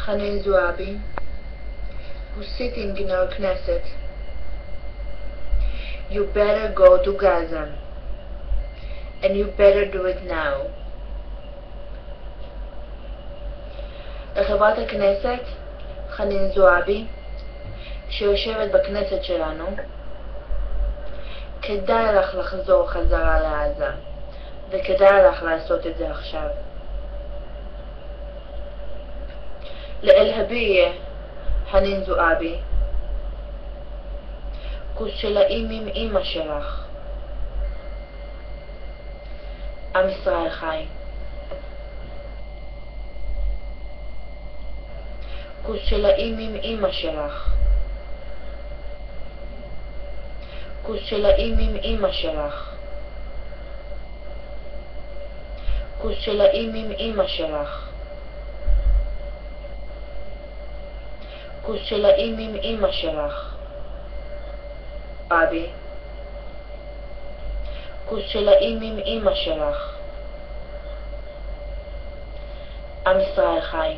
Hanin Zouabi, who's sitting in our Knesset. You better go to Gaza, and you better do it now. לחברת הכנסת חנין זועבי, שיושבת בכנסת שלנו, כדאי לך לחזור חזרה לעזה, וכדאי לך לעשות את זה עכשיו. לאל-הבייה, חנין זועבי, כוס שלאים עם אמא שלך. עם ישראל חי. כוס שלאים עם אמא שלך. כוס שלאים עם אמא שלך. כוס שלאים עם אמא שלך. כוס שלאים עם אמא שלך. אבי. כוס שלאים עם אמא שלך. עם ישראל חי.